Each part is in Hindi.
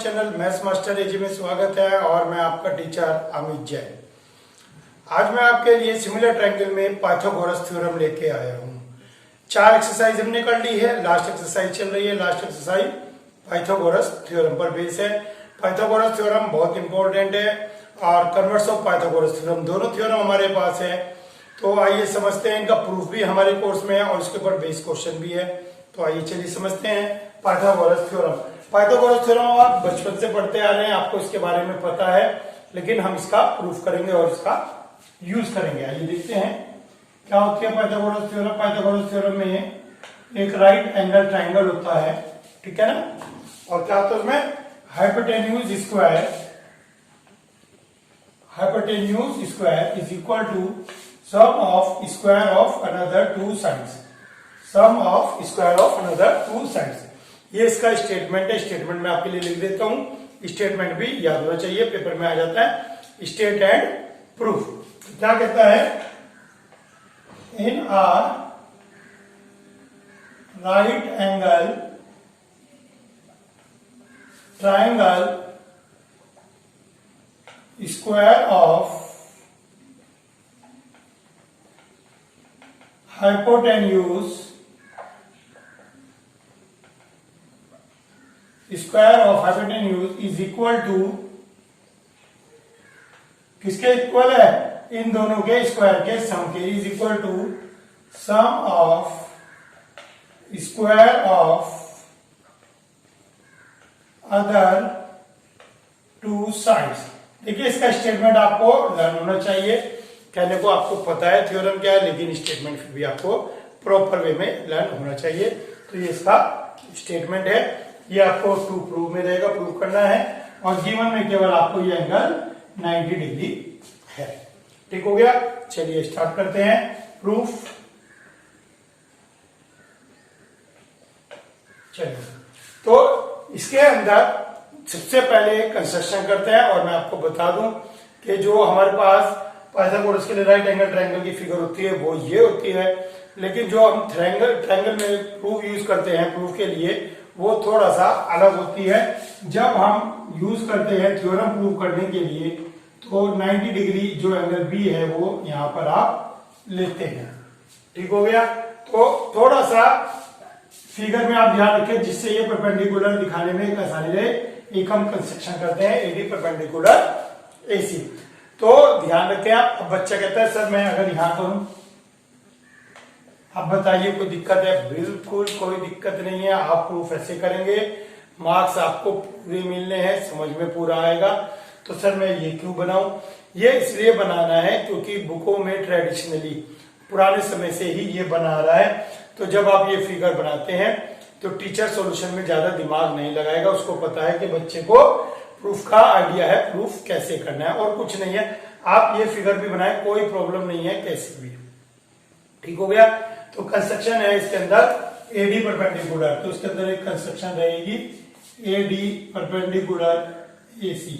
चैनल मैथ्स मास्टर एजी में स्वागत है और मैं आपका टीचर अमित जैन। आज मैं आपके लिए सिमिलर ट्रायंगल में पाइथागोरस थ्योरम लेके आया हूँ। 4 एक्सरसाइज हमने कर ली है, लास्ट एक्सरसाइज चल रही है। लास्ट एक्सरसाइज पाइथागोरस थ्योरम पर बेस है। पाइथागोरस थ्योरम बहुत इंपॉर्टेंट है और कन्वर्स ऑफ पाइथागोरस थ्योरम, दोनों थ्योरम हमारे पास है। तो आइए समझते हैं, इनका प्रूफ भी हमारे कोर्स में है और उसके ऊपर बेस क्वेश्चन भी है। तो आइए चलिए समझते हैं पाइथागोरस थ्योरम। पाइथागोरस थ्योरम आप बचपन से पढ़ते आ रहे हैं, आपको इसके बारे में पता है, लेकिन हम इसका प्रूफ करेंगे और इसका यूज करेंगे। आइए देखते हैं क्या होती है पाइथागोरस थ्योरम। पाइथागोरस थ्योरम में एक राइट एंगल ट्राइंगल होता है, ठीक है ना, और क्या होता है उसमें hypotenuse square is equal to sum of square of another two sides. Sum of square of another two sides, ये इसका स्टेटमेंट है। स्टेटमेंट मैं आपके लिए लिख देता हूं, स्टेटमेंट भी याद होना चाहिए, पेपर में आ जाता है। स्टेट एंड प्रूफ क्या कहता है, in a right angle triangle square of hypotenuse square of hypotenuse is equal to, किसके इक्वल है, इन दोनों के स्क्वायर के सम के, is equal to sum of square of other two sides. देखिए इसका स्टेटमेंट आपको लर्न होना चाहिए। कहने को आपको पता है थ्योरम क्या है, लेकिन स्टेटमेंट फिर भी आपको प्रॉपर वे में लर्न होना चाहिए। तो ये इसका स्टेटमेंट है, ये आपको टू प्रूव में रहेगा, प्रूव करना है। और गिवन में केवल आपको ये एंगल 90 डिग्री है। ठीक हो गया, चलिए स्टार्ट करते हैं प्रूफ। चलिए तो इसके अंदर सबसे पहले कंस्ट्रक्शन करते हैं और मैं आपको बता दूं कि जो हमारे पास पाइथागोरस के लिए राइट एंगल ट्रायंगल की फिगर होती है वो ये होती है, लेकिन जो हम ट्रायंगल में प्रूफ यूज करते हैं प्रूफ के लिए वो थोड़ा सा अलग होती है। जब हम यूज करते हैं थ्योरम प्रूव करने के लिए तो 90 डिग्री जो एंगल बी है वो यहां पर आप लेते हैं। ठीक हो गया, तो थोड़ा सा फिगर में आप ध्यान रखें जिससे ये परपेंडिकुलर दिखाने में एक आसानी रहे। एक हम कंस्ट्रक्शन करते हैं एडी परपेंडिकुलर एसी। तो ध्यान रखें आप। अब बच्चा कहता है सर मैं अगर यहां करूं, अब बताइए कोई दिक्कत है? बिल्कुल कोई दिक्कत नहीं है, आप प्रूफ ऐसे करेंगे, मार्क्स आपको पूरे मिलने हैं, समझ में पूरा आएगा। तो सर मैं ये क्यों बनाऊं? ये इसलिए बनाना है क्योंकि बुकों में ट्रेडिशनली पुराने समय से ही ये बना रहा है। तो जब आप ये फिगर बनाते हैं तो टीचर सॉल्यूशन में ज्यादा दिमाग नहीं लगाएगा, उसको पता है कि बच्चे को प्रूफ का आइडिया है, प्रूफ कैसे करना है और कुछ नहीं है। आप ये फिगर भी बनाए, कोई प्रॉब्लम नहीं है कैसे भी। ठीक हो गया, तो कंस्ट्रक्शन है इसके अंदर एडी परपेंडिकुलर, तो इसके अंदर एक कंस्ट्रक्शन रहेगी एडी परपेंडिकुलर एसी।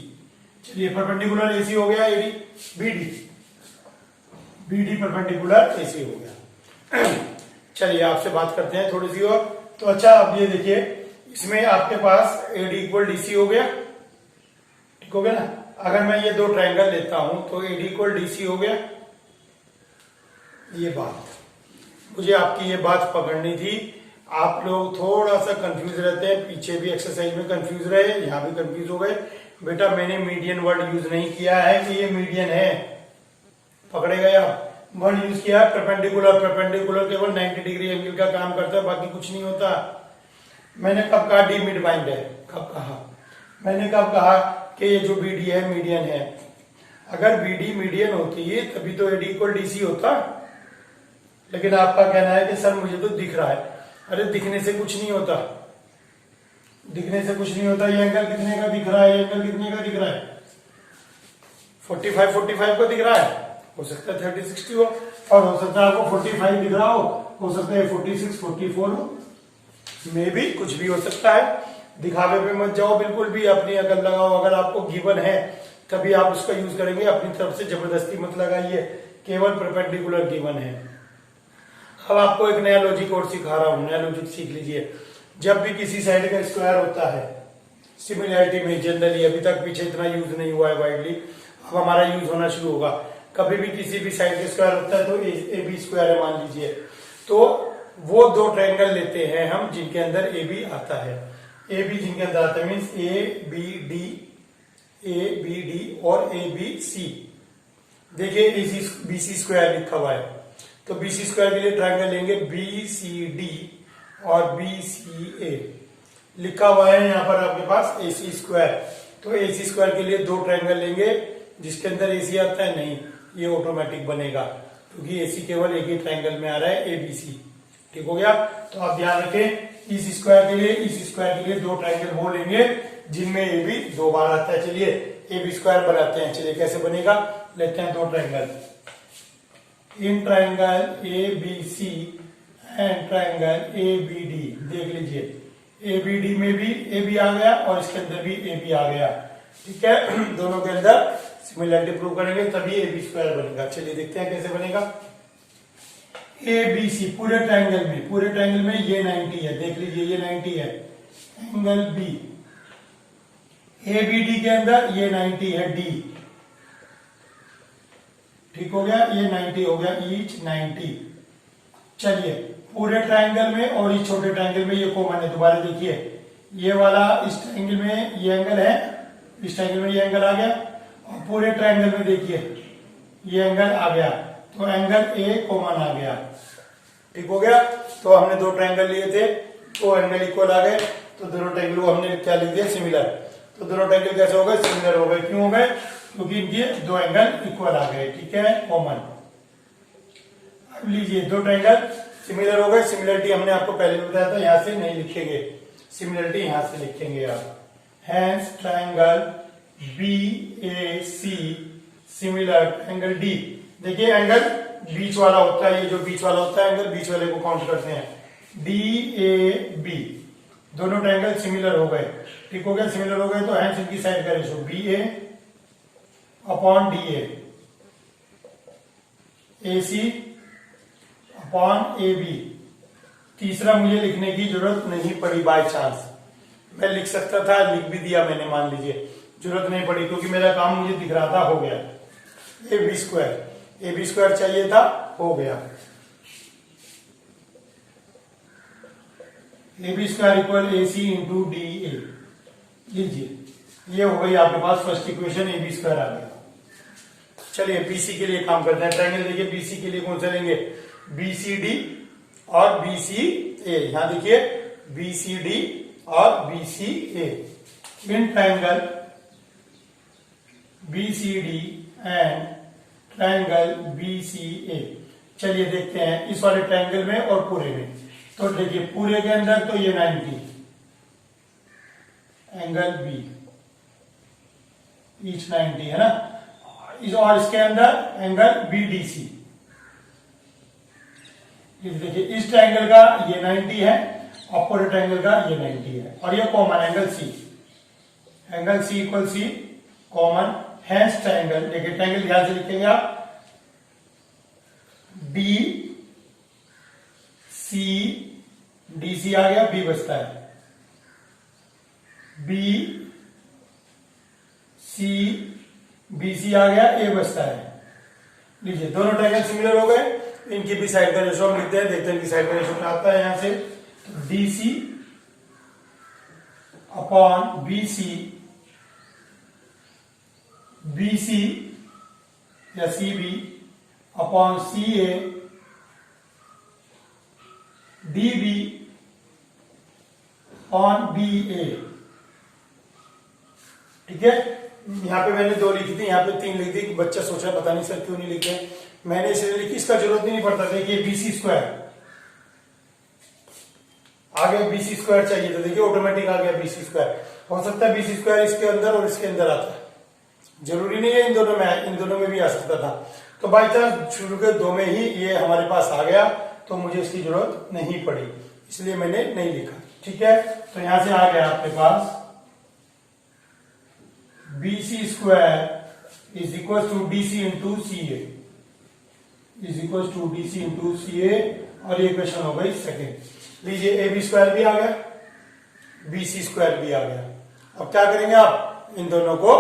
चलिए परपेंडिकुलर एसी हो गया, एडी बीडी परपेंडिकुलर एसी हो गया। चलिए आपसे बात करते हैं थोड़ी सी और। तो अच्छा अब ये देखिए, इसमें आपके पास एडी इक्वल डीसी हो गया, ठीक हो गया ना। अगर मैं ये दो ट्रायंगल लेता हूं तो एडी इक्वल डीसी हो गया। ये बात मुझे आपकी ये बात पकड़नी थी। आप लोग थोड़ा सा कंफ्यूज रहते हैं, पीछे भी एक्सरसाइज में कंफ्यूज रहे, यहां भी कंफ्यूज हो गए। बेटा मैंने मीडियन वर्ड यूज नहीं किया है कि ये मीडियन है, पकड़े गए आप। वर्ड यूज किया है परपेंडिकुलर। परपेंडिकुलर केवल 90 डिग्री एंगल का काम करता है, बाकी कुछ नहीं होता। मैंने कब कहा डी मिड पॉइंट है? कब कहा? मैंने कब कहा कि ये जो बीडी है मीडियन है? अगर बीडी मीडियन होती है तभी तो एडी इक्वल डीसी होता। लेकिन आपका कहना है कि सर मुझे तो दिख रहा है। अरे दिखने से कुछ नहीं होता, दिखने से कुछ नहीं होता। ये एंगल कितने का दिख रहा है? ये एंगल कितने का दिख रहा है? 45 का दिख रहा है। हो सकता है 30-60 हो, और हो सकता है आपको 45 दिख रहा हो सकता है 46-44 हो, में भी कुछ भी हो सकता है। दिखावे पे मत जाओ बिल्कुल भी, अपनी अकल लगाओ। अगर आपको गिवन है तभी आप उसका यूज करेंगे, अपनी तरफ से जबरदस्ती मत लगाइए, केवल परपेंडिकुलर गिवन है। अब आपको एक नया लॉजिक और सिखा रहा हूं, नया लॉजिक सीख लीजिए। जब भी किसी साइड का स्क्वायर होता है सिमिलैरिटी में जनरली अभी तक पीछे इतना यूज नहीं हुआ है वाइडली, अब हमारा यूज होना शुरू होगा। कभी भी किसी भी साइड का स्क्वायर होता है तो ए बी स्क्वायर है मान लीजिए, तो वो दो ट्रायंगल लेते हैं हम जिनके अंदर ए बी आता है। ए बी जिनके अंदर आता है मीन्स ए बी डी और ए बी सी। देखिए बी सी स्क्वायर लिखा हुआ है, तो बी सी स्क्वायर के लिए ट्रायंगल लेंगे बी सी डी और बी सी ए। लिखा हुआ है यहाँ पर आपके पास ए सी स्क्वायर, तो ए सी स्क्वायर के लिए दो ट्रायंगल लेंगे जिसके अंदर ए सी आता है, नहीं ये ऑटोमेटिक बनेगा क्योंकि ए सी केवल एक ही ट्रायंगल में आ रहा है ए बी सी। ठीक हो गया, तो आप ध्यान रखें इस स्क्वायर के लिए दो ट्रायंगल वो लेंगे जिनमें ए बी दो बार आता है। चलिए ए बी स्क्वायर बनाते हैं। चलिए कैसे बनेगा, लेते हैं दो triangle, in triangle A B C and triangle A B D. देख लीजिए ए बी डी में भी ए बी आ गया और इसके अंदर भी ए बी आ गया। ठीक है, दोनों के अंदर सिमिलरिटी प्रूव करेंगे तभी ए बी स्क्वायर बनेगा। चलिए देखते हैं कैसे बनेगा। ए बी सी पूरे ट्रायंगल में ये 90 है, देख लीजिए ये 90 है, angle B A B D के अंदर ये 90 है डी। ठीक हो गया, ये 90 हो गया ईच 90। चलिए पूरे ट्रायंगल में और इस छोटे ट्रायंगल में ये कॉमन है। दोबारा देखिए ये वाला इस ट्रायंगल में ये एंगल है, इस ट्रायंगल में ये एंगल आ गया और पूरे ट्रायंगल में देखिए ये एंगल आ गया, तो एंगल ए कॉमन आ गया। ठीक हो गया, तो हमने दो ट्रायंगल लिए थे, तो एंगल इक्वल आ गए, तो दोनों ट्रायंगल को हमने क्या लिख दिया, सिमिलर। तो दोनों ट्रायंगल कैसे हो गए, सिमिलर हो गए। क्यों हो गए, क्योंकि इनके दो एंगल इक्वल आ गए। ठीक है, कॉमन। अब लीजिए दो ट्रायंगल सिमिलर हो गए। सिमिलरिटी हमने आपको पहले बताया था, यहां से नहीं लिखेंगे, सिमिलरिटी यहां से लिखेंगे आप। Hence triangle B A C similar triangle D. देखिए एंगल बीच वाला होता है, ये जो बीच वाला होता है एंगल, बीच वाले को काउंट करते हैं। डी ए बी दोनों ट्रायंगल सिमिलर हो गए। ठीक हो गया, सिमिलर हो गए तो हैंस इनकी साइड का ratio B A upon D A C upon A B. तीसरा मुझे लिखने की जरूरत नहीं पड़ी, बाय चांस मैं लिख सकता था, लिख भी दिया मैंने, मान लीजिए जरूरत नहीं पड़ी क्योंकि मेरा काम मुझे दिख रहा था, हो गया। ए बी स्क्वायर चाहिए था, हो गया। A B square equal A C into D A. लीजिए ये हो गई आपके पास first equation, A B square आ गया। चलिए बीसी के लिए काम करते हैं। ट्रायंगल देखिए बीसी के लिए कौन सा लेंगे, बी सी डी और बी सी ए। यहां देखिए बी सी डी और B C A. In triangle B C D and triangle B C A. चलिए देखते हैं इस वाले ट्रायंगल में और पूरे में। तो देखिए पूरे के अंदर तो ये 90 एंगल बी ईच 90 है ना, और इसके अंदर एंगल बी डी सी। देखिए इस ट्रायंगल का ये 90 है और पूरे ट्रायंगल का ये 90 है और ये common angle C, angle C equal C common. Hence triangle, देखिए ट्रायंगल ध्यान से लिखेंगे आप, बी सी डी सी आ गया, बी बचता है, बी सी बी सी आ गया, ए बचता है। लीजिए दोनों ट्रायंगल सिमिलर हो गए, इनकी भी साइड का रेशो हम लिखते हैं, देखते हैं इनकी साइड का रेशो क्या आता है। यहां से D C upon B C, B C या C B upon C A D B upon B A. ठीक है, यहां पे मैंने दो लिखी थी, यहां पे तीन लिख दी। बच्चा सोचा पता नहीं सर क्यों नहीं लिखे, मैंने इसलिए लिखी, इसका जरूरत नहीं पड़ता। देखिए बी सी स्क्वायर आ गया, बी सी स्क्वायर चाहिए तो देखिए ऑटोमेटिक आ गया बी सी स्क्वायर। हो सकता है बी सी स्क्वायर इसके अंदर और इसके अंदर आता है, जरूरी नहीं है इन दोनों में भी आ सकता था। तो बाई चांस शुरू के दो में ही ये हमारे पास आ गया, तो मुझे इसकी जरूरत नहीं पड़ी, इसलिए मैंने नहीं लिखा। ठीक है, तो यहां से आ गया आपके पास B C square is equal to D C into C A, is equal to D C into C A, और ये इक्वेशन हो गई सेकेंड। लीजिए ए बी स्क्वायर भी आ गया, बी सी स्क्वायर भी आ गया, अब क्या करेंगे आप, इन दोनों को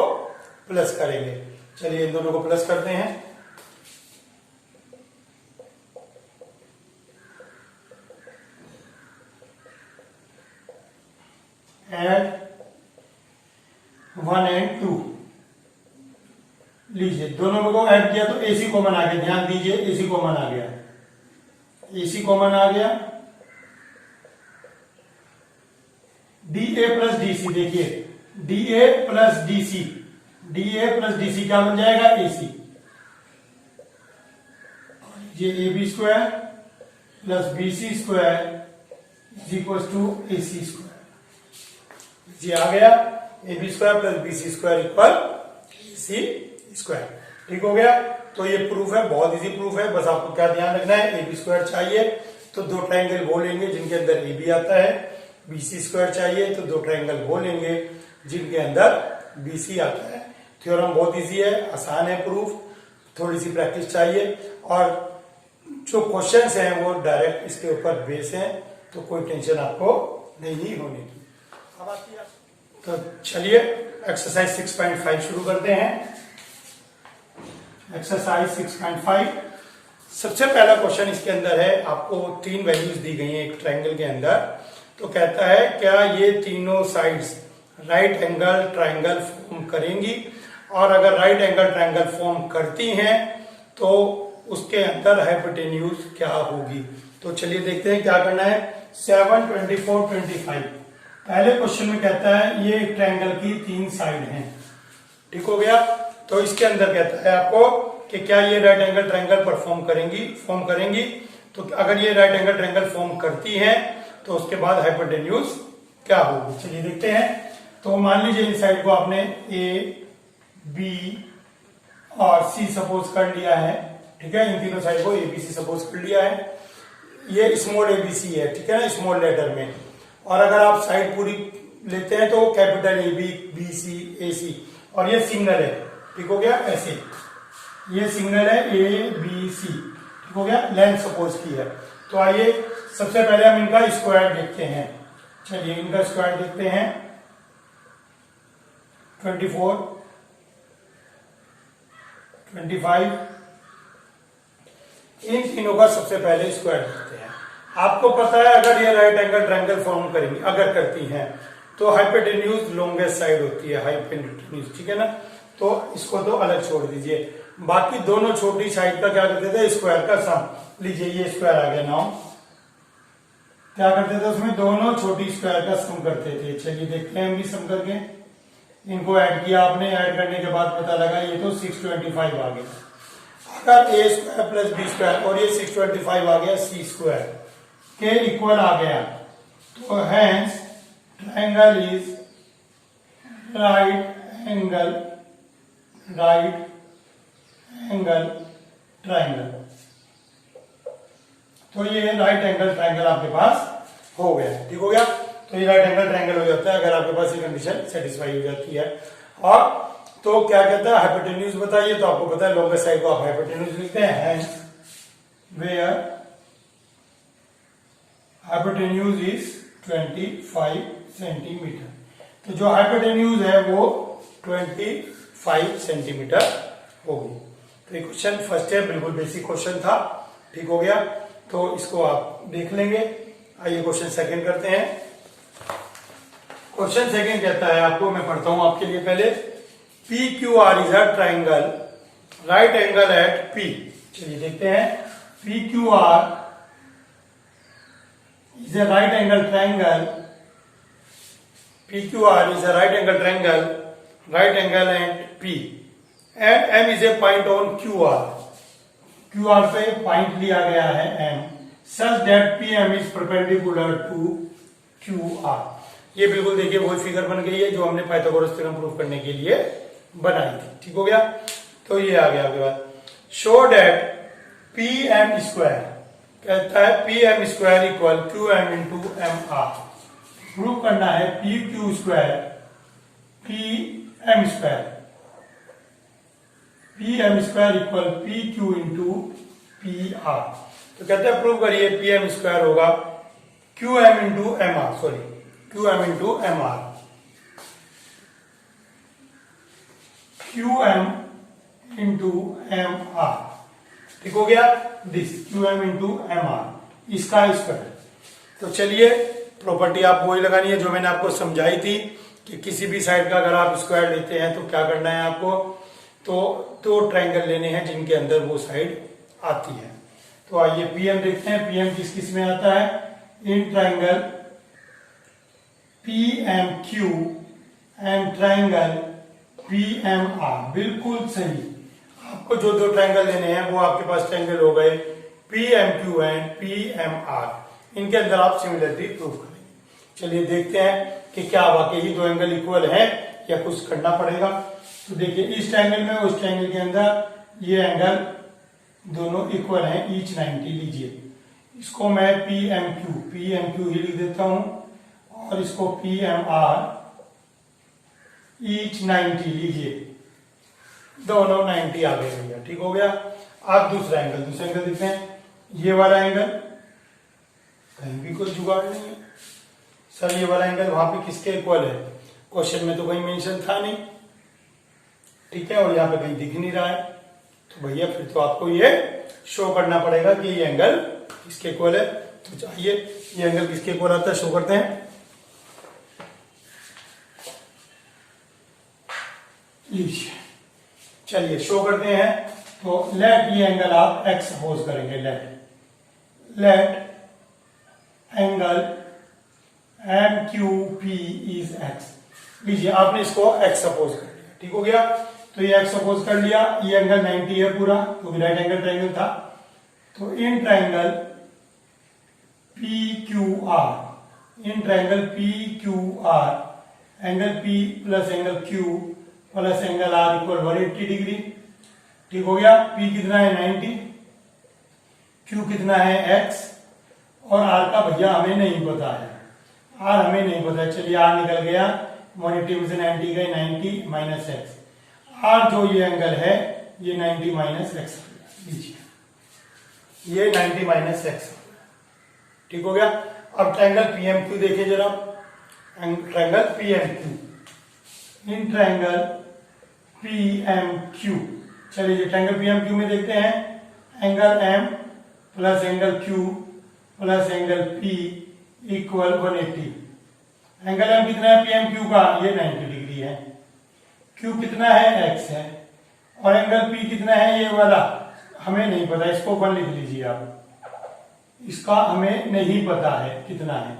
प्लस करेंगे। चलिए इन दोनों को प्लस करते हैं। एड 1 एंड 2 लीजिए, दोनों को ऐड किया तो AC कॉमन आ गया। ध्यान दीजिए, AC कॉमन आ गया, AC कॉमन आ गया। DA प्लस DC, देखिए DA plus DC, DA plus DC क्या बन जाएगा, AC। ये AB square plus BC square is equal to AC square. जी आ गया, AB square plus BC square equal AC square. ठीक हो गया। तो ये प्रूफ है, बहुत इजी प्रूफ है। बस आपको क्या ध्यान रखना है, AB स्क्वायर चाहिए तो दो ट्राइंगल वो लेंगे जिनके अंदर AB आता है, BC स्क्वायर चाहिए तो दो ट्राइंगल वो लेंगे जिनके अंदर BC आता है। थ्योरम बहुत इजी है, आसान है प्रूफ, थोड़ी सी प्रैक्टिस चाहिए। और जो क्वेश्चंस हैं वो डायरेक्ट इसके ऊपर बेस हैं, तो कोई टेंशन आपको नहीं होने की। अब आती है, तो चलिए एक्सरसाइज 6.5 शुरू करते हैं। एक्सरसाइज 6.5, सबसे पहला क्वेश्चन इसके अंदर है, आपको तीन वैल्यूज दी गई हैं एक ट्राइंगल के अंदर। तो कहता है क्या ये तीनों sides right angle triangle form करेंगी, और अगर राइट एंगल ट्राइंगल फॉर्म करती हैं तो उसके अंदर हाइपोटेन्यूज क्या होगी। तो चलिए देखते हैं क्या करना है। 7, 24, 25 पहले क्वेश्चन में कहता है ये एक ट्रायंगल की तीन साइड हैं। ठीक हो गया। तो इसके अंदर कहता है आपको कि क्या ये राइट एंगल ट्रायंगल पर फॉर्म करेंगी। तो अगर ये राइट एंगल ट्रायंगल फॉर्म करती हैं तो उसके बाद हाइपोटेन्यूज क्या होगी। चलिए देखते हैं। तो मान लीजिए इस साइड को आपने ए बी और सी सपोज कर लिया है। ठीक है, इन तीनों साइड को ए बी सी सपोज कर लिया है। ये स्मॉल ए बी सी है, ठीक है ना, स्मॉल लेटर में। और अगर आप साइड पूरी लेते हैं तो capital A B B C A C, और ये सिग्नल है। ठीक हो गया, ऐसे ये सिग्नल है ए बी सी। ठीक हो गया, लेंथ सपोज की है। तो आइए सबसे पहले हम इनका स्क्वायर देखते हैं। चलिए इनका स्क्वायर देखते हैं। 24, 25, इन तीनों का सबसे पहले स्क्वायर देखते हैं। आपको पता है अगर ये राइट एंगल ट्रायंगल फॉर्म करेंगी, अगर करती हैं, तो हाइपोटेन्यूज लॉन्गेस्ट साइड होती है हाइपोटेन्यूज। ठीक है ना, तो इसको तो अलग छोड़ दीजिए। बाकी दोनों छोटी साइड का क्या करते थे, स्क्वायर का सम। लीजिए ये स्क्वायर आ गया। नाउ क्या करते थे उसमें, दोनों छोटी स्क्वायर का सम करते थे। चलिए देखते हैं हम भी सम करके। इनको ऐड किया आपने, ऐड करने के बाद पता लगा ये तो 625 आ गया। अगर ए स्क्वायर प्लस बी स्क्वायर और ये 625 आ गया सी स्क्वायर के इक्वल आ गया, तो hence triangle is right angle triangle. तो ये राइट एंगल ट्रायंगल आपके पास हो गया। ठीक हो गया। तो ये राइट एंगल ट्रायंगल हो जाता है अगर आपके पास ये कंडीशन सेटिस्फाई हो जाती है। और तो क्या कहता है, हाइपोटेन्यूज बताइए। तो आपको पता है लॉन्गेस्ट साइड को आप हाइपोटेन्यूज लिखते हैं, वेयर हाइपोटेन्यूज इज 25 सेंटीमीटर। तो जो हाइपोटेन्यूज है वो 25 सेंटीमीटर होगी। तो ये क्वेश्चन फर्स्ट है, बिल्कुल बेसिक क्वेश्चन था। ठीक हो गया, तो इसको आप देख लेंगे। आइए क्वेश्चन सेकंड करते हैं। क्वेश्चन सेकंड कहता है आपको, मैं पढ़ता हूं आपके लिए पहले। P Q R is a triangle right angle at P. चलिए देखते हैं। P Q R is a right angle triangle. PQR is a right angle triangle, right angle at P, and M is a point on QR. QR पे पॉइंट लिया गया है M, such that PM is perpendicular to QR. ये बिल्कुल देखिए वही फिगर बन गई है जो हमने पाइथागोरस थ्योरम प्रूव करने के लिए बनाई थी। ठीक हो गया। तो ये आ गया आपके पास। शो डेट PM स्क्वायर कहता है P M square equal Q M into M R. Prove करना है P Q square P M square equal P Q into P R. तो कहते हैं प्रूव करिए पी एम स्क्वायर होगा Q M into M R, sorry Q M into M R. Q M into M R, ठीक हो गया, this Q M into M R, इसका स्क्वायर। तो चलिए प्रॉपर्टी आपको वही लगानी है जो मैंने आपको समझाई थी कि किसी भी साइड का अगर आप स्क्वायर लेते हैं तो क्या करना है आपको, तो दो ट्रायंगल लेने हैं जिनके अंदर वो साइड आती है। तो आइए पीएम देखते हैं, पीएम किस किस में आता है, in triangle PMQ and triangle PMR, बिल्कुल सही। आपको जो दो ट्रायंगल लेने हैं वो आपके पास ट्रायंगल हो गए पीएमक्यू एंड पीएमआर, इनके अंदर आप सिमिलरिटी प्रूव करेंगे। चलिए देखते हैं कि क्या वाकई ही दो एंगल इक्वल है या कुछ करना पड़ेगा। तो देखिए इस ट्रायंगल में उस ट्रायंगल के अंदर ये एंगल दोनों इक्वल हैं, ईच 90 लीजिए। इसको मैं पीएमक्यू ही लिख देता हूं और इसको पीएमआर ईच 90 लीजिए, दोनों 90 आ गए भैया, ठीक हो गया। अब दूसरा एंगल देखते हैं, ये वाला एंगल कहीं भी कोई जुगाड़ नहीं है सर, ये वाला एंगल वहां पे किसके इक्वल है, क्वेश्चन में तो कहीं मेंशन था नहीं, ठीक है, और यहाँ पे कहीं दिख नहीं रहा है, तो भैया फिर तो आपको ये शो करना पड़ेगा कि ये एंगल किसके इक्वल है। तो चाहिए ये एंगल किसके इक्वल आता है, शो करते हैं, लीजिए, चलिए शो करते हैं। तो लेट ये एंगल आप एक्स सपोज करेंगे, let angle M Q P is X, लीजिए आपने इसको एक्स सपोज कर लिया, ठीक हो गया। तो ये एक्स सपोज कर लिया, ये एंगल 90 है पूरा, तो भी राइट एंगल ट्रायंगल था। तो in triangle P Q R, in triangle P Q R, angle P plus angle Q plus angle R equal 180 degree, ठीक हो गया। पी कितना है 90, क्यू कितना है x, और आर का भैया हमें नहीं पता है, आर हमें नहीं पता है, चलिए आर निकल गया, 180 में से 90 गए, 90 माइनस एक्स, आर जो ये एंगल है ये 90 माइनस एक्स, लीजिए ये 90 माइनस एक्स, ठीक हो गया। अब ट्रायंगल पीएमक्यू देखिए जरा, triangle P M Q, in triangle P M Q, चलिए ट्रायंगल पीएमक्यू में देखते हैं, angle M plus angle Q plus angle P equal 180, angle M कितना है पीएमक्यू का, ये 90 डिग्री है, क्यू कितना है x है, और एंगल p कितना है ये वाला हमें नहीं पता, इसको 1 लिख लीजिए आप, इसका हमें नहीं पता है कितना है।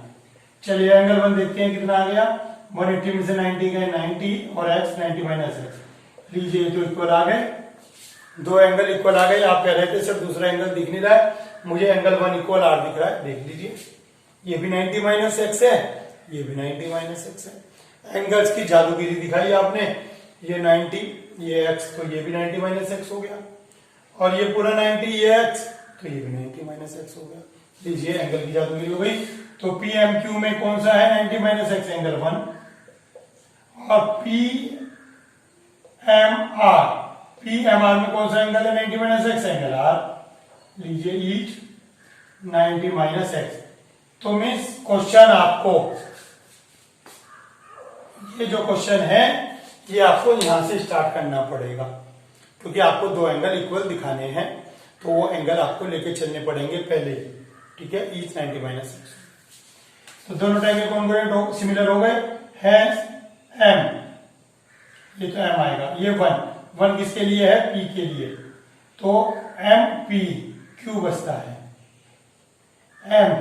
चलिए एंगल 1 देखते हैं कितना आ गया, 180 में से 90 गए, 90 और x 90 माइनस एक्स, लीजिए तो इक्वल आ गए, दो एंगल इक्वल आ गए। आप कह रहे थे सर दूसरा एंगल दिख नहीं रहा है, मुझे एंगल 1 इक्वल आर दिख रहा है, देख लीजिए ये भी 90 माइनस एक्स है, ये भी 90 माइनस एक्स है, एंगल्स की जादूगिरी दिखाई आपने, ये 90 ये x, तो ये भी 90 माइनस एक्स हो गया, और ये पूरा 90 ये x, तो ये भी 90 माइनस एक्स हो गया, लीजिए एंगल की जादूगिरी हो गई। तो पीएमक्यू में कौन सा है 90 माइनस एक्स, एंगल 1, और पीएमआर में कौन सा एंगल है 90 माइनस एक्स, एंगल आर, लीजिए ईच 90 माइनस एक्स। तो मीन्स क्वेश्चन आपको, ये जो क्वेश्चन है ये आपको यहां से स्टार्ट करना पड़ेगा, क्योंकि आपको दो एंगल इक्वल दिखाने हैं, तो वो एंगल आपको लेके चलने पड़ेंगे पहले, ठीक है, ईच 90 माइनस एक्स। तो दोनों ट्रायंगल कॉन्ग्रुएंट सिमिलर हो गए, हैंस एम, ये तो एम आएगा, ये 1 किसके लिए है, पी के लिए, तो एम पी क्यू बचता है, M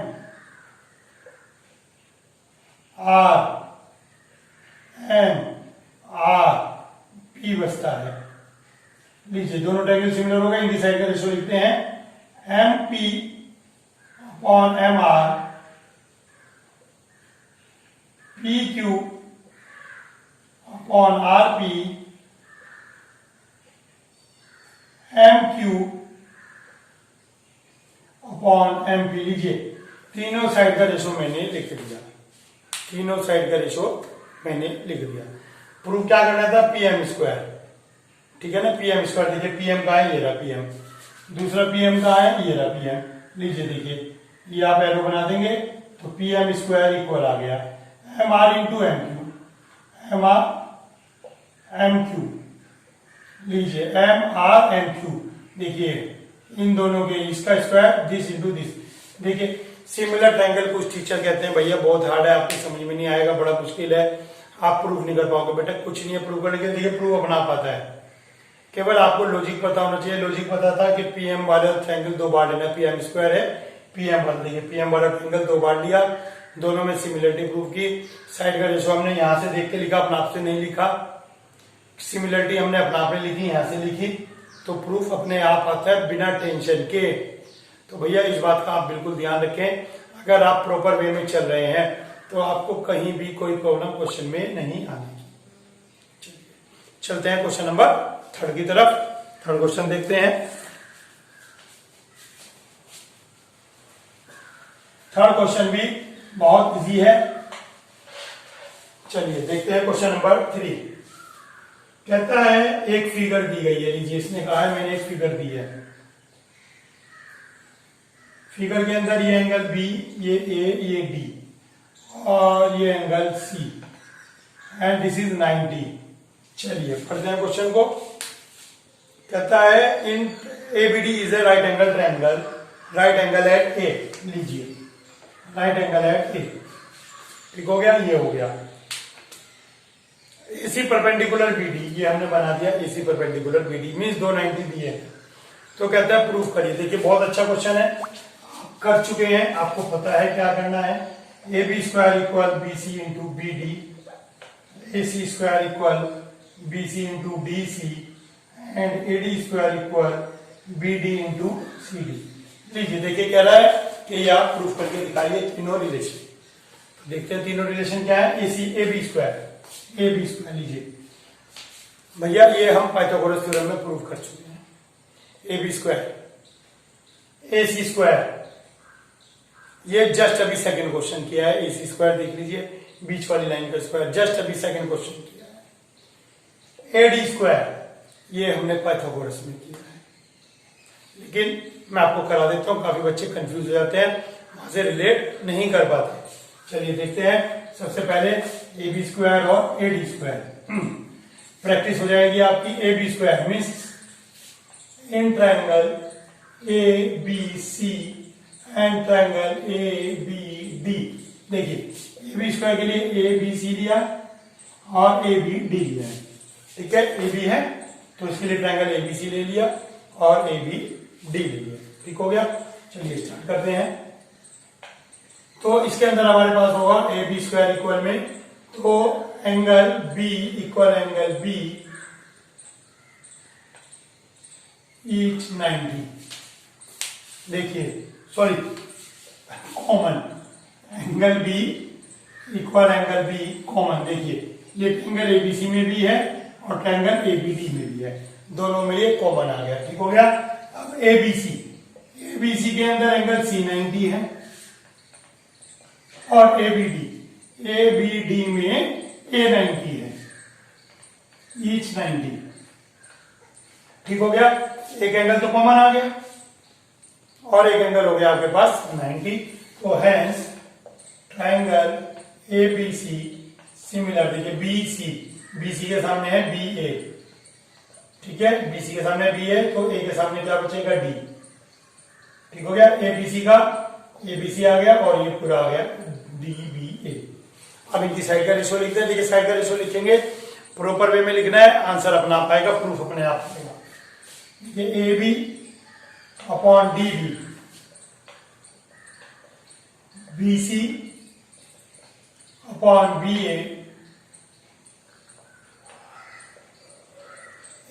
R M R P बचता है, लीजिए दोनों ट्रायंगल सिमिलर हो गए, इनकी साइड का रेशियो लिखते हैं, M P upon M R P Q upon R P M Q upon M P, लीजिए तीनों साइड का रेशो मैंने लिख दिया, तीनों साइड का रेशो मैंने लिख दिया। प्रूफ क्या करना था, पीएम स्क्वायर, ठीक है ना, पीएम स्क्वायर, देखिए पीएम का है, ये रहा पीएम, दूसरा पीएम का है, ये रहा पीएम, लीजिए देखिए ये आप एरो बना देंगे तो पीएम स्क्वायर इक्वल आ गया M R into M Q, M R M Q लीजिए एम आर एन क्यू, देखिए इन दोनों के इसका स्क्वायर दिस इंटू दिस। देखिए सिमिलर ट्रायंगल कुछ टीचर कहते हैं भैया बहुत हार्ड है, आपकी समझ में नहीं आएगा, बड़ा मुश्किल है, आप प्रूफ नहीं कर पाओगे। बेटा कुछ नहीं है प्रूफ करने के लिए, प्रूफ अपना पाता है, केवल आपको लॉजिक पता होना चाहिए। लॉजिक पता था कि पीएम वाला ट्रायंगल दो बार लेना, पीएम स्क्वायर है पीएम वाला, देखिए पीएम वाला ट्रायंगल दो बार लिया, दोनों में सिमिलरिटी प्रूफ की। साइड का रेशो हमने यहां से देख के लिखा, अपना आप से नहीं लिखा, सिमिलरिटी हमने अपना आप लिखी, यहां से लिखी, तो प्रूफ अपने आप आता है बिना टेंशन के। तो भैया इस बात का आप बिल्कुल ध्यान रखें, अगर आप प्रॉपर वे में चल रहे हैं तो आपको कहीं भी कोई प्रॉब्लम क्वेश्चन में नहीं आने। चलते हैं क्वेश्चन नंबर 3 की तरफ। थर्ड क्वेश्चन देखते हैं। थर्ड क्वेश्चन भी बहुत इजी है, चलिए देखते हैं क्वेश्चन नंबर 3। कहता है एक फिगर दी गई है, लीजिए इसने कहा है मैंने एक फिगर दी है, फिगर के अंदर ये एंगल बी, ये ए, ये डी और ये angle C and this is 90। चलिए पढ़ते हैं क्वेश्चन को। कहता है in ABD is a right angle triangle, right angle at A, लीजिए राइट एंगल एट ए, ठीक हो गया, ये हो गया। एसी परपेंडिकुलर बीडी, ये हमने बना दिया एसी परपेंडिकुलर बीडी मींस 290 दिए, तो कहता है प्रूफ करिए। देखिए बहुत अच्छा क्वेश्चन है, कर चुके हैं, आपको पता है क्या करना है। A B square equal B C into B D, A C square equal B C into D C and A D square equal B D into C D. लीजिए देखिए कह रहा है कि ये आप प्रूफ करके दिखाइए तीनों रिलेशन। देखते हैं तीनों रिलेशन क्या है। A C A B square, A B square, लीजिए भैया ये हम पाइथागोरस थ्योरम में प्रूफ कर चुके हैं। A B square, A C square, ये जस्ट अभी सेकंड क्वेश्चन किया है। ए सी स्क्वायर देख लीजिए, बीच वाली लाइन का स्क्वायर, जस्ट अभी सेकंड क्वेश्चन किया है। ए डी स्क्वायर ये हमने पाइथागोरस में किया है, लेकिन मैं आपको करा देता हूं, काफी बच्चे कंफ्यूज हो जाते हैं, वहां से रिलेट नहीं कर पाते। चलिए देखते हैं। सबसे पहले ए बी स्क्वायर और ए डी स्क्वायर प्रैक्टिस हो जाएगी आपकी। A B square means in triangle A B C and triangle A B D. देखिए ए बी स्क्वायर के लिए ए बी सी लिया और ए बी डी लिया है, ठीक है, ए बी है तो इसके लिए ट्रायंगल ए बी सी ले लिया और ए बी डी ले लिया, ठीक हो गया। चलिए स्टार्ट करते हैं। तो इसके अंदर हमारे पास होगा ए बी स्क्वायर इक्वल में, तो angle B equal angle B each 90। देखिए sorry common, angle B equal angle B common. देखिए ये एंगल एबीसी में भी है और ट्रायंगल एबीडी में भी है, दोनों में ये कॉमन आ गया, ठीक हो गया। अब एबीसी, एबीसी के अंदर एंगल सी 90 है और एबीडी, एबीडी में ए 90 है, ईच 90, ठीक हो गया। एक एंगल तो कॉमन आ गया और एक एंगल हो गया आपके पास 90, तो हेंस ट्रायंगल एबीसी सिमिलर, देखिए बीसी, बीसी के सामने है बी ए, ठीक है, बीसी के सामने बी ए, तो ए के सामने क्या बचेगा डी, ठीक हो गया। एबीसी का एबीसी आ गया और ये पूरा आ गया डी बी ए। अब इनकी साइड का रेशो लिखते हैं। देखिए साइड का रेशो लिखेंगे, प्रॉपर वे में लिखना है, आंसर अपना आप आएगा, प्रूफ अपने आप आएगा। देखिए A B upon D B, B C upon B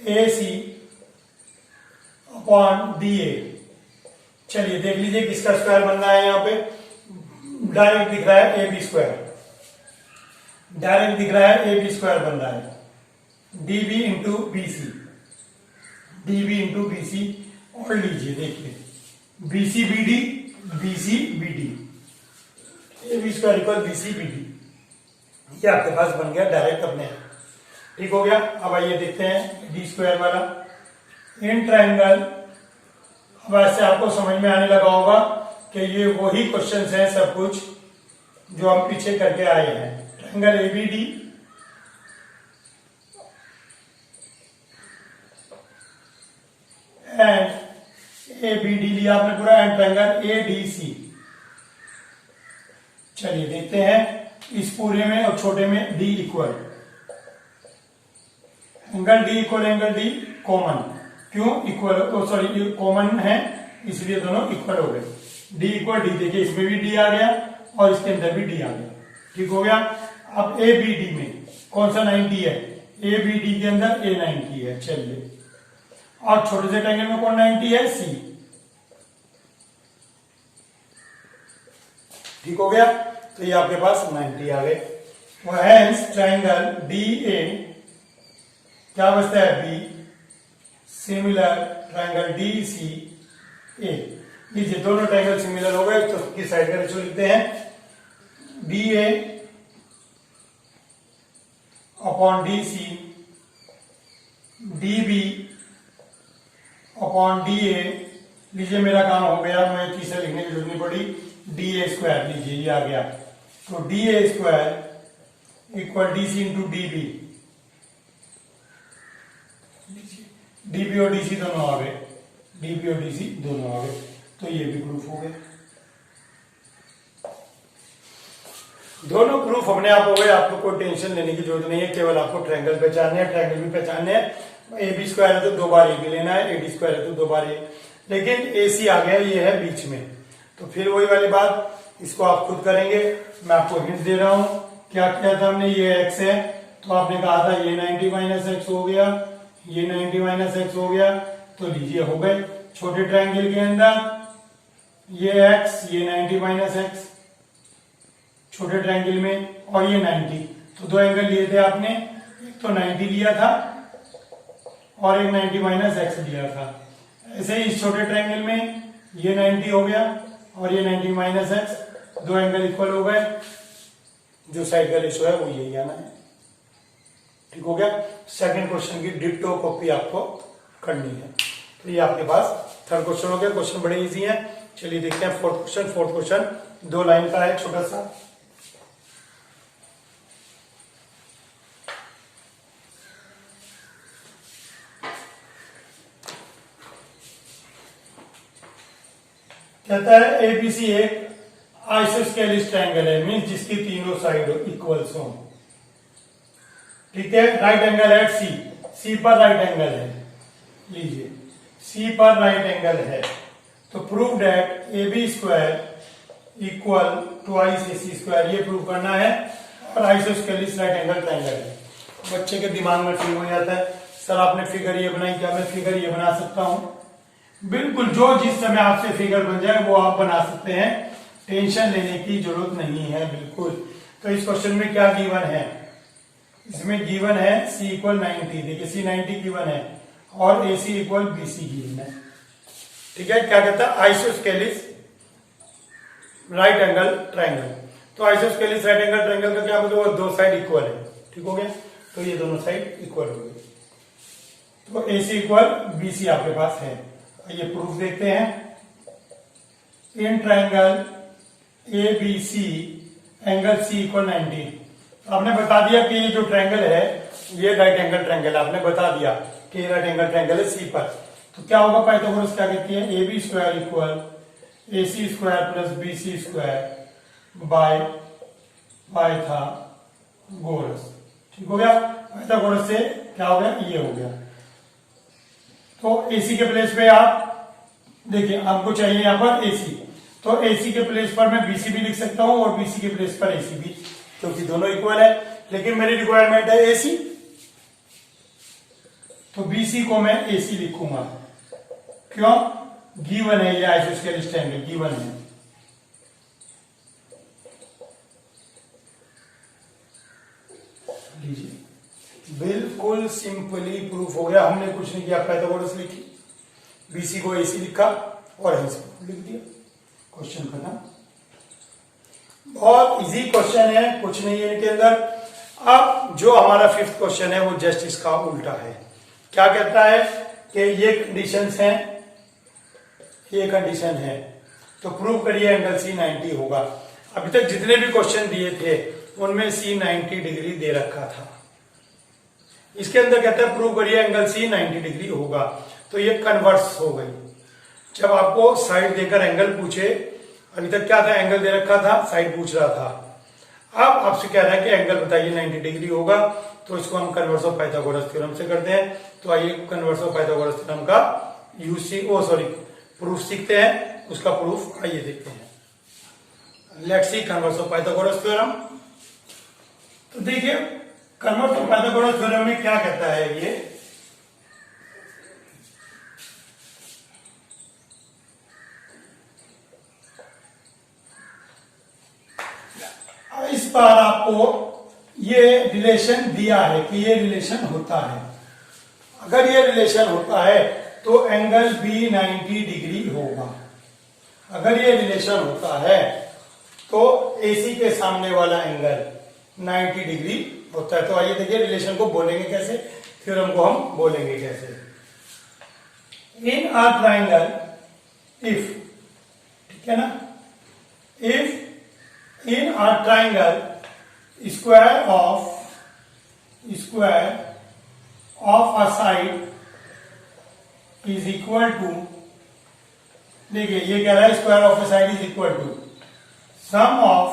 A C upon D A. चलिए देख लीजिए किसका स्क्वायर बन रहा है, यहां पे डायरेक्ट दिख रहा है ए बी स्क्वायर, डायरेक्ट दिख रहा है ए बी स्क्वायर बन रहा है, D B into B C, D B into B C. और लीजिए देखिए B C B D, B C B D, A B square equal B C B D, ये आपके पास बन गया डायरेक्ट अपने आप, ठीक हो गया। अब आइए देखते हैं डी स्क्वायर वाला। इन ट्रायंगल, अब ऐसे आपको समझ में आने लगा होगा कि ये वही क्वेश्चंस हैं सब कुछ जो हम पीछे करके आए हैं। Triangle ABD and A B D लिया आपने पूरा, and triangle A D C. चलिए देखते हैं इस पूरे में और छोटे में D equal, angle D equal angle D common, क्यों इक्वल, सॉरी कॉमन है इसलिए दोनों इक्वल हो गए। डी इक्वल डी, देखिए इसमें भी डी आ गया और इसके अंदर भी डी आ गया, ठीक हो गया। अब ए बी डी में कौन सा 90 है, ए बी डी के अंदर ए 90 है। चलिए, और छोटे से ट्रायंगल में कौन 90 है, सी, ठीक हो गया। तो ये आपके पास 90 आ गए। हेंस ट्रायंगल डी ए क्या बचता है, B, similar triangle D C A. लीजिए दोनों ट्रायंगल सिमिलर हो गए, तो किस साइड का रेशियो लिखते हैं, D A upon D C, D B upon D A. लीजिए मेरा काम हो गया, मैं चीजें लिखने की जरूरत नहीं पड़ी, डी ए स्क्वायर, लीजिए ये आ गया, तो D A square equal D C into D B, DB और डीसी दोनों आ गए, डीबी और डीसी दोनों आ गए, तो ये भी प्रूफ हो गए। दोनों प्रूफ अपने आप हो गए, आपको कोई टेंशन लेने की जरूरत नहीं है, केवल आपको ट्रायंगल पहचानने हैं, ट्रायंगल भी पहचानने हैं। ए बी स्क्वायर है तो 2 बार ए भी लेना है, ए डी स्क्वायर है तो 2 बार ए, लेकिन ए सी आ गया, ये है बीच में, तो फिर वही वाली बात, इसको आप खुद करेंगे, मैं आपको हिंट दे रहा हूं। क्या किया था हमने, ये एक्स है तो आपने कहा था ये 90 माइनस एक्स हो गया, ये 90 माइनस एक्स हो गया, तो लीजिए हो गए। छोटे ट्रायंगल के अंदर ये x, ये 90 माइनस एक्स छोटे ट्रायंगल में, और ये 90, तो 2 एंगल लिए थे आपने, एक तो 90 लिया था और एक 90 माइनस एक्स लिया था। ऐसे ही इस छोटे ट्रायंगल में ये 90 हो गया और ये 90 माइनस एक्स, 2 एंगल इक्वल हो गए, जो साइड का रेशियो है वो यही आना है, ठीक हो गया। सेकंड क्वेश्चन की डिट्टो कॉपी आपको करनी है। तो ये आपके पास थर्ड क्वेश्चन हो गया। क्वेश्चन बड़े इजी है, चलिए देखते हैं fourth question. Fourth question 2 line का है, छोटा सा। कहता है एबीसी एक आइसोस्केलिस ट्रायंगल है, मींस जिसकी तीनों साइड इक्वल्स हो, ठीक है। राइट एंगल है सी, सी पर राइट एंगल है, लीजिए सी पर राइट एंगल है, तो prove that A B square equal twice A C square, ये प्रूव करना है। और आइसोस्केलिस राइट एंगल ट्रायंगल है। बच्चे के दिमाग में फिर हो जाता है, सर आपने फिगर ये बनाई, क्या मैं फिगर ये बना सकता हूं? बिल्कुल, जो जिस समय आपसे फिगर बन जाए वो आप बना सकते हैं, टेंशन लेने की जरूरत नहीं है बिल्कुल। तो इस क्वेश्चन में क्या गिवन है, इसमें गिवन है c इक्वल 90, देखिए c 90 गिवन है और AC इक्वल BC गिवन है, ठीक है। क्या कहता है, आइसोस्केलिस राइट एंगल ट्रायंगल। तो आइसोस्केलिस राइट एंगल ट्रायंगल का क्या मतलब, वो 2 साइड इक्वल है, ठीक हो गया। तो ये दोनों साइड इक्वल हो गई, तो AC इक्वल BC आपके पास है। ये प्रूफ देखते हैं। In triangle ABC angle C equal 90, आपने बता दिया कि ये जो ट्रायंगल है ये राइट एंगल ट्रायंगल, आपने बता दिया कि ये राइट एंगल ट्रायंगल है C पर। तो क्या होगा, पाइथागोरस क्या कहती है, AB square equal AC square plus BC square by Pythagoras, ठीक हो गया। पाइथागोरस से क्या हो गया, ये हो गया। तो AC के प्लेस पे आप देखिए, आपको चाहिए यहां पर AC, तो AC के प्लेस पर मैं BC भी लिख सकता हूं और BC के प्लेस पर AC भी, क्योंकि दोनों इक्वल है। लेकिन मेरी रिक्वायरमेंट है AC, तो BC को मैं AC लिखूंगा, क्यों, गिवन है ये आइसोस्केलिस ट्रायंगल गिवन है। लीजिए, बिल्कुल सिंपली प्रूफ हो गया, हमने कुछ नहीं किया, पाइथागोरस लिखी, BC को AC लिखा और AC को लिख दिया, क्वेश्चन खत्म। बहुत इजी क्वेश्चन है, कुछ नहीं है इनके अंदर। अब जो हमारा फिफ्थ क्वेश्चन है वो जस्ट इसका उल्टा है। क्या कहता है कि ये कंडीशंस हैं, ये कंडीशन है, तो प्रूव करिए एंगल C 90 होगा। अभी तक जितने भी क्वेश्चन दिए थे उनमें C 90 डिग्री दे रखा था, इसके अंदर कहता है प्रूव करिए एंगल C 90 डिग्री होगा। तो ये कन्वर्स हो गई। जब आपको साइड देकर एंगल पूछे, अभी तक क्या था, एंगल दे रखा था, साइड पूछ रहा था, अब आपसे कह रहा है कि एंगल बताइए 90 डिग्री होगा, तो इसको हम कन्वर्स ऑफ पाइथागोरस थ्योरम से करते हैं। तो आइए कन्वर्स ऑफ पाइथागोरस थ्योरम का प्रूफ सीखते हैं, उसका प्रूफ आइए देखते हैं। Let's see converse of Pythagoras theorem. तो देखिए कन्वर्स ऑफ पाइथागोरस थ्योरम में क्या कहता है ये, इस बार आपको ये रिलेशन दिया है कि ये रिलेशन होता है। अगर ये रिलेशन होता है तो एंगल बी 90 डिग्री होगा। अगर ये रिलेशन होता है तो AC के सामने वाला एंगल 90 डिग्री होता है। तो आइए देखिए रिलेशन को बोलेंगे कैसे, थ्योरम को हम बोलेंगे कैसे। इन अ ट्राइंगल इफ, ठीक है ना, if in a triangle square of a side is equal to, देखिए ये कह रहा है square of a side is equal to sum of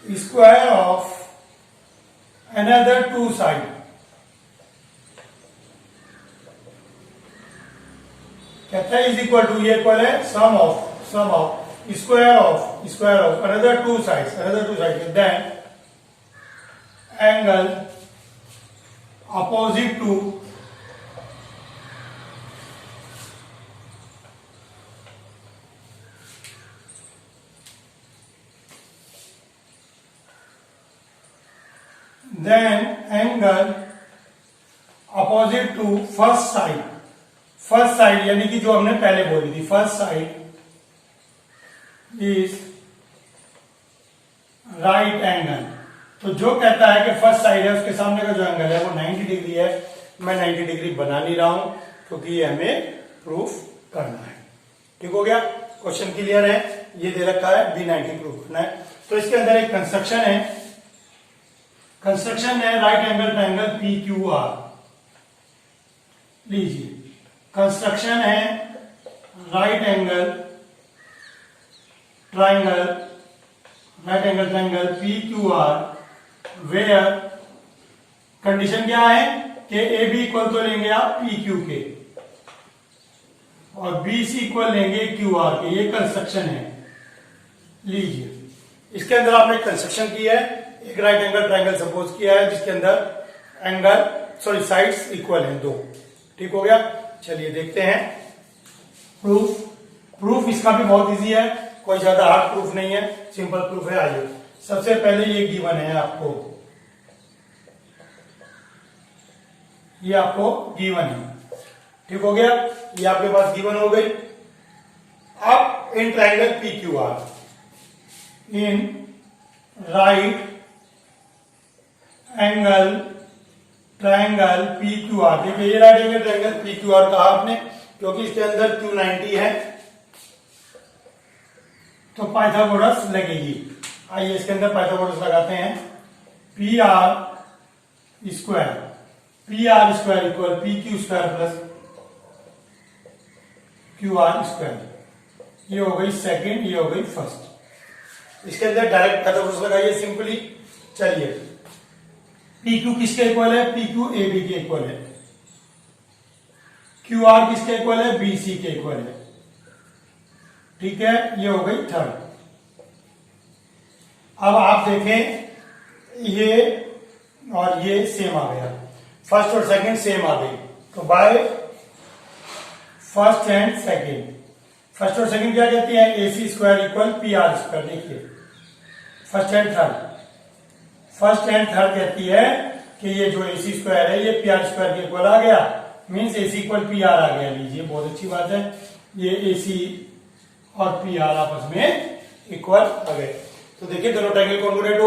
square of another two side। कहता है is equal to, ये इक्वल है sum of square of another two sides, then angle opposite to first side यानी कि जो हमने पहले बोली थी, first side is right angle. तो जो कहता है कि फर्स्ट साइड है उसके सामने का जो एंगल है वो 90 डिग्री है। मैं 90 डिग्री बना नहीं रहा हूं क्योंकि ये हमें प्रूफ करना है। ठीक हो गया, क्वेश्चन क्लियर है, ये दे रखा है B90 प्रूफ करना है। तो इसके अंदर एक कंस्ट्रक्शन है राइट एंगल ट्रायंगल PQR। लीजिए कंस्ट्रक्शन है right angle triangle PQR, where condition क्या है कि AB इक्वल तो लेंगे आप PQ के और BC इक्वल लेंगे QR के। ये कंस्ट्रक्शन है। लीजिए इसके अंदर आपने कंस्ट्रक्शन की है, एक राइट एंगल ट्रायंगल सपोज किया है जिसके अंदर साइड्स इक्वल हैं दो। ठीक हो गया, चलिए देखते हैं प्रूफ इसका भी बहुत इजी है, कोई ज्यादा हार्ड प्रूफ नहीं है, सिंपल प्रूफ है। आइए सबसे पहले ये गिवन है आपको, ये आपको गिवन है। ठीक हो गया, ये आपके पास गिवन हो गई। अब in triangle PQR, in right angle triangle PQR, देखिए ये राइट एंगल ट्रायंगल PQR कहा आपने क्योंकि इसके अंदर Q90 है तो पाइथागोरस लगेगी। आइए इसके अंदर पाइथागोरस लगाते हैं। PR square equal PQ square plus QR square. ये हो गई सेकंड, ये हो गई फर्स्ट। इसके अंदर डायरेक्ट पाइथागोरस लगाइए सिंपली। चलिए PQ किसके इक्वल है, PQ AB के इक्वल है। QR किसके इक्वल है, BC के इक्वल है। ठीक है, ये हो गई थर्ड। अब आप देखें ये और ये सेम आ गया, फर्स्ट और सेकंड सेम आ गई। तो by first and second, first और सेकंड क्या कहती है, AC square equal PR square. देखिए फर्स्ट एंड थर्ड कहती है कि ये जो AC स्क्वायर है ये PR स्क्वायर के इक्वल आ गया, मीन्स AC इक्वल PR आ गया। लीजिए बहुत अच्छी बात है, ये AC और PR आपस में इक्वल आ गए। तो देखिए दोनों ट्रायंगल कॉन्ग्रुएंट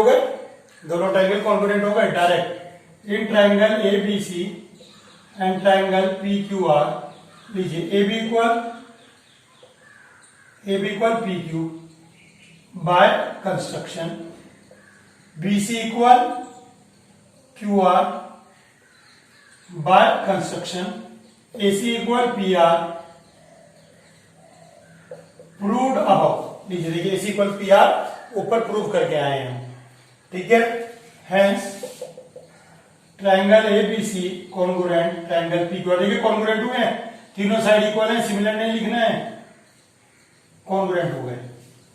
हो गए direct. In triangle ABC and triangle PQR, लीजिए AB equal PQ by construction, BC equal QR by construction, AC equal PR proved above. लीजिए देखिए AC इक्वल PR ऊपर प्रूव करके आए हैं, ठीक है। Hence triangle ABC congruent triangle PQ। देखिए कॉन्ग्रुएंट हुए हैं, तीनों साइड इक्वल है, सिमिलर नहीं लिखना है, कॉन्ग्रुएंट हो गए,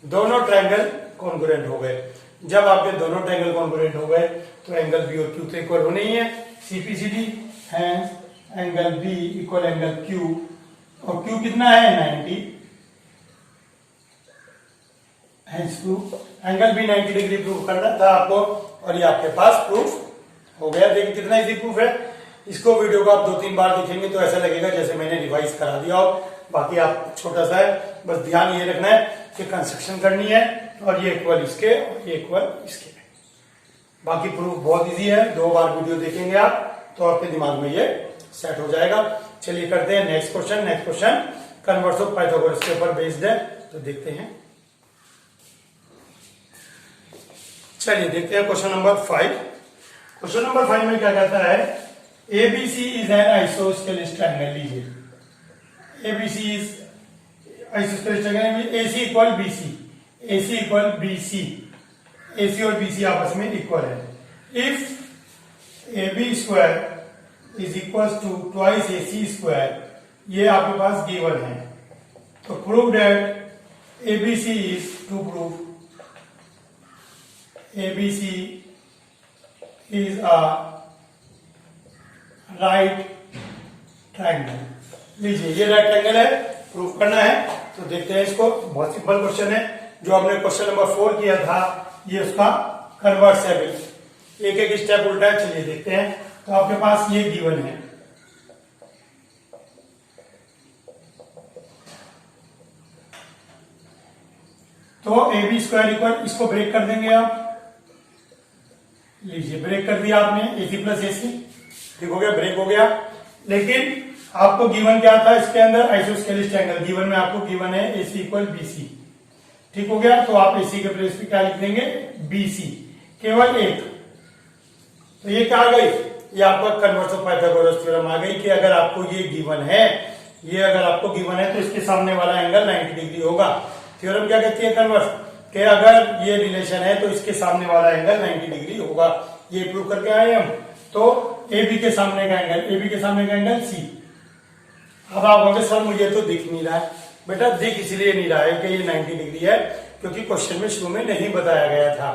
दोनों ट्रायंगल कॉन्ग्रुएंट हो गए। जब आपके दोनों ट्रायंगल कॉन्ग्रुएंट हो गए तो एंगल बी और क्यू तो इक्वल होने ही है, CPCD। Hence angle B equal angle Q, और क्यू कितना है 90। Hence proof angle B 90 degree proof करना था आपको, और ये आपके पास प्रूफ हो गया। देखिए कितना इजी प्रूफ है। इसको वीडियो को आप 2-3 बार देखेंगे तो ऐसा लगेगा जैसे मैंने रिवाइज करा दिया हो। बाकी आप छोटा सा है, बस ध्यान ये रखना है कि कंस्ट्रक्शन करनी है, और ये इक्वल इसके और ये इक्वल इसके। बाकी प्रूफ बहुत इजी है, 2 बार वीडियो देखेंगे आप तो आपके दिमाग में ये सेट हो जाएगा। चलिए करते हैं next question. Next question converse of Pythagoras के ऊपर बेस्ड है, तो देखते हैं। चलिए देखते हैं क्वेश्चन नंबर 5। क्वेश्चन नंबर 5 में क्या कहता है, ABC is an isosceles triangle. लीजिए ABC is isosceles triangle, AC equal BC, AC equal BC, AC और BC आपस में इक्वल है। If AB square is equal to twice AC square, ये आपके पास गिवन है, तो prove that ABC is to prove ABC is a right triangle। लीजिए ये राइट ट्रायंगल है, प्रूफ करना है, तो देखते हैं इसको। बहुत सिंपल क्वेश्चन है, जो हमने क्वेश्चन नंबर 4 किया था ये उसका कन्वर्स है। एक एक स्टेप उल्टा है, चलिए देखते हैं। तो आपके पास ये गिवन है, तो AB स्क्वायर इक्वल, इसको ब्रेक कर देंगे आप। लीजिए ब्रेक कर दिया आपने, AC प्लस AC, ठीक हो गया, ब्रेक हो गया। लेकिन आपको गिवन क्या था इसके अंदर, आइसोस्केलिस ट्रायंगल। गिवन में आपको गिवन है AC इक्वल BC, ठीक हो गया। तो आप AC के प्लेस पे क्या लिख देंगे, BC, केवल एक। तो ये क्या आ गई, ये आपका कन्वर्स ऑफ पाइथागोरस थ्योरम आ गई कि अगर आपको ये गिवन है, ये अगर आपको गिवन है तो इसके सामने वाला एंगल 90 डिग्री होगा। थ्योरम क्या कहती है कन्वर्स, कि अगर ये रिलेशन है तो इसके सामने वाला एंगल 90 डिग्री होगा। ये प्रूव करके आए हम। तो AB के सामने का एंगल, AB के सामने का एंगल C। अब आप कहोगे सर मुझे तो दिख नहीं रहा है। बेटा दिख इसलिए नहीं रहा है कि ये 90 डिग्री है, क्योंकि क्वेश्चन में शुरू में नहीं बताया गया था,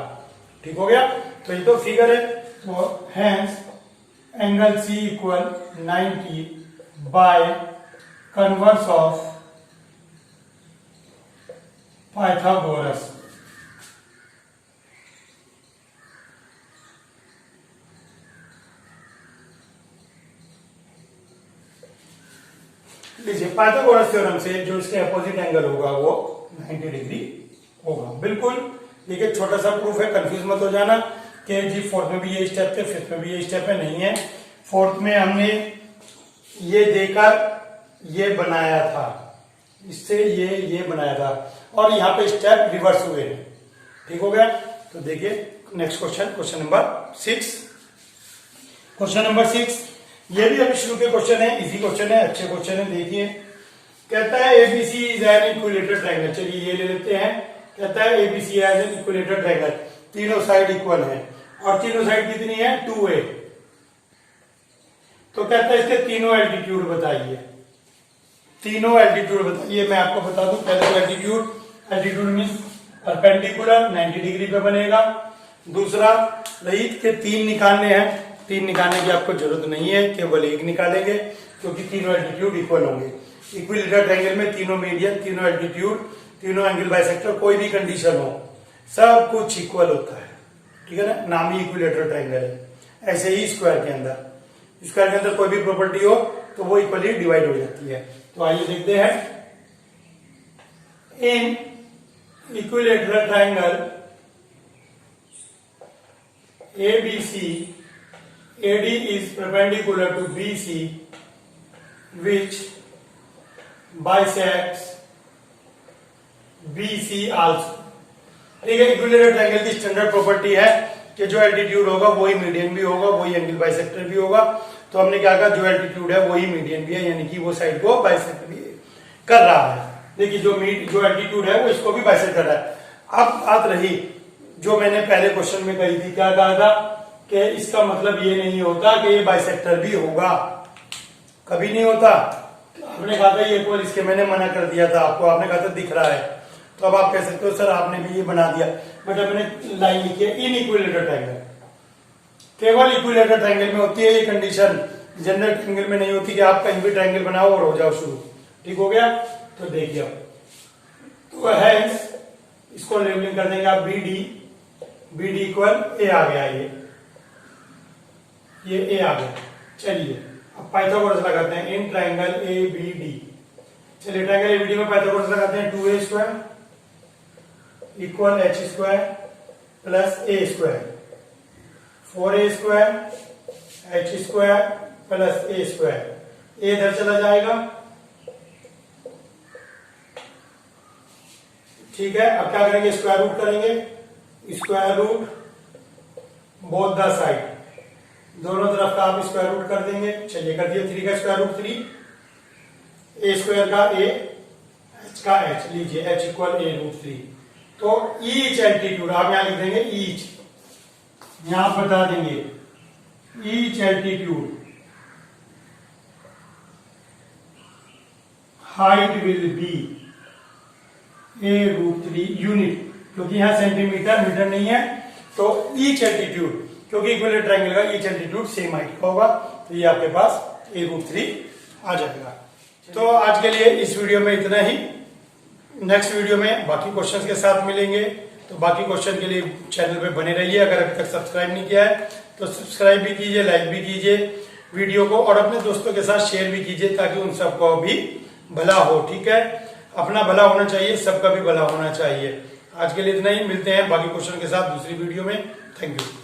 ठीक हो गया। तो ये तो फिगर है, तो hence angle C equal 90 by converse of Pythagoras. लीजिए पाइथागोरस थ्योरम से जो इसके अपोजिट एंगल होगा वो 90 डिग्री होगा, बिल्कुल। देखिए छोटा सा प्रूफ है, कंफ्यूज मत हो जाना कि जी 4th में भी ये स्टेप थे, 5th में भी ये स्टेप है, नहीं है। 4th में हमने ये देखा, ये बनाया था, इससे ये बनाया था, और यहाँ पे स्टेप रिवर्स हुए हैं, ठीक हो गया। तो देखिए next question, question number 6। Question number 6 ये भी अभी शुरू के क्वेश्चन है, इजी क्वेश्चन है, अच्छे क्वेश्चन है। देखिए कहता है ABC is an equilateral triangle. चलिए ये ले लेते हैं। कहता है ABC is an equilateral triangle, तीनों साइड इक्वल है, और तीनों साइड कितनी है 2a। तो कहता है इसके तीनों एल्टीट्यूड बताइए, तीनों एल्टीट्यूड बताइए। मैं आपको बता दूं, पहले तो एल्टीट्यूड मीन्स परपेंडिकुलर 90 डिग्री पे बनेगा। दूसरा रहित के 3 निकालने हैं, 3 निकालने की आपको जरूरत नहीं है, केवल 1 निकालेंगे, क्योंकि तीनों एल्टीट्यूड इक्वल होंगे। इक्विलेटरल ट्रायंगल में तीनों मीडियन, तीनों एल्टीट्यूड, तीनों एंगल बाइसेक्टर, कोई भी कंडीशन हो सब कुछ इक्वल होता है, ठीक है ना, नाम ही इक्विलेटरल ट्रायंगल है। ऐसे ही स्क्वायर के अंदर कोई भी प्रॉपर्टी हो तो वो इक्वली डिवाइड हो जाती है। तो आइए देखते हैं। इन equilateral triangle ABC, AD is perpendicular to BC, which bisects BC also। ठीक है, इक्विलेटरल ट्रायंगल की स्टैंडर्ड प्रॉपर्टी है कि जो एल्टीट्यूड होगा वही मीडियन भी होगा, वही एंगल बाइसेक्टर भी होगा। तो हमने क्या कहा, जो एल्टीट्यूड है वही मीडियन भी है, यानी कि वो साइड को बाइसेक्ट भी कर रहा है। देखिए जो एल्टीट्यूड है वो इसको भी बाइसेक्ट कर रहा है। अब बात रही जो मैंने पहले क्वेश्चन में कही थी, क्या कहा था कि इसका मतलब ये नहीं होता कि ये बाइसेक्टर भी होगा, कभी नहीं होता। आपने कहा था ये इक्वल, इसके मैंने मना कर दिया था आपको, आपने कहा था दिख रहा है, तो अब आप कह सकते हो सर आपने भी ये बना दिया, बट अब मैंने लाइन लिखी है इन इक्विलेटरल ट्रायंगल। केवल इक्विलेटरल ट्रायंगल में होती है ये कंडीशन, जनरल ट्रायंगल में नहीं होती कि आप कहीं भी ट्रायंगल बनाओ और हो जाओ शुरू। ठीक हो गया? तो देखिए अब तो है, इसको लेबलिंग कर देंगे आप बी डी इक्वल ए आ गया, ये ए आ गया। चलिए अब पाइथागोरस लगाते हैं in triangle A B D. चलिए ट्रायंगल ए बी डी में पाइथागोरस लगाते हैं, 2a square equal h square plus a square, 4a square h square plus a square, a इधर चला जाएगा। ठीक है, अब क्या करेंगे, स्क्वायर रूट करेंगे, square root both the side, दोनों तरफ का आप स्क्वायर रूट कर देंगे। चलिए कर दिया, 3 का स्क्वायर रूट 3, a स्क्वायर का a, h का h, लीजिए h इक्वल a रूट 3। तो ईच एल्टीट्यूड आप यहां लिख देंगे, ईच यहां बता देंगे each altitude height will be a root 3 unit, क्योंकि यहां सेंटीमीटर मीटर नहीं है, तो ईच एल्टीट्यूड, क्योंकि इक्विलेटरल ट्रायंगल का ईच एल्टीट्यूड सेम हाइट का होगा, तो ये आपके पास a रूट 3 आ जाएगा। तो आज के लिए इस वीडियो में इतना ही, नेक्स्ट वीडियो में बाकी क्वेश्चंस के साथ मिलेंगे। तो बाकी क्वेश्चन के लिए चैनल पे बने रहिए, अगर अभी तक सब्सक्राइब नहीं किया है तो सब्सक्राइब भी कीजिए, लाइक भी कीजिए वीडियो को, और अपने दोस्तों के साथ शेयर भी कीजिए ताकि उन सबको भी भला हो। ठीक है, अपना भला होना चाहिए, सबका भी भला होना चाहिए। आज के लिए इतना ही, मिलते हैं बाकी क्वेश्चन के साथ दूसरी वीडियो में। Thank you.